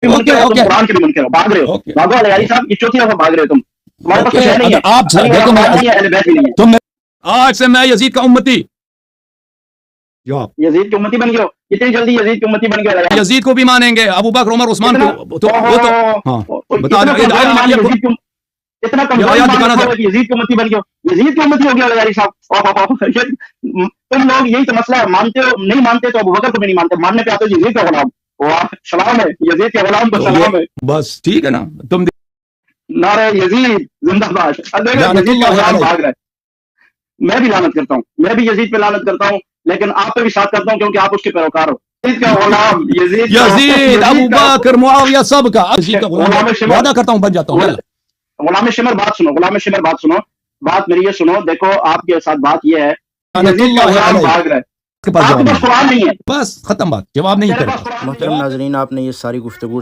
भी मुनकर ओके हो, तुम ओके कुरान के भी मुनकर हो, भाग रहे हो। ओके भागो अलयारी साहब, ये चौथी दफा भाग रहे हो तुम। तुम्हारे पास कुछ ओके है नहीं है, आप अली देखो वला मैं नहीं है, अहले बैत भी नहीं है। तुम आज से मैं यजीद का उम्मती जवाब यजीद की उम्मती बन गए हो, इतनी जल्दी यजीद की उम्मती बन गए अलयारी? यजीद को भी मानेंगे, अबू बकर उमर उस्मान इतना को तो ओहो, वो तो हाँ बता इतना दो कमजोर ईमान यजीद की, इतना ये कमजोर आयत ईमान दिखाना रखा था। हुआ है कि यजीद की उम्मती बन गए हो, यजीद की उम्मती हो गया अलयारी साहब। ओहो, तुम लोग, यही तो मसला है, मानते हो नहीं मानते तो अबू बकर को भी नहीं मानते, मानने पे आते हो यजीद का गुलाम। वाह, सलाम है यजीद के गुलाम को, तो सलाम है। बस ठीक है ना, तुम नारे यजीद जिंदाबाद। अब देखो यजीद का लानतुल्लाह गुलाम अलैह। भाग रहा है। मैं भी लानत करता हूँ, मैं भी यजीद पे लानत करता हूँ, लेकिन आप पे भी साथ करता हूँ क्योंकि आप उसके पैरोकार हो। यजीद का गुलाम, यजीद अबू बकर मुआविया सब का यजीद का गुलाम गुलाम शिमर, वादा करता हूँ बन जाता हूँ। गुलाम शिमर बात सुनो, गुलाम शिमर बात सुनो, बात मेरी ये सुनो। देखो आपके साथ बात ये है, यजीद का गुलाम भाग रहा है, आपके पास कुरान नहीं है, बस खत्म बात, जवाब नहीं तेरे करेगा। पास कुरान नहीं है। मोहतरम नाजरीन, आपने ये सारी गुफ्तगू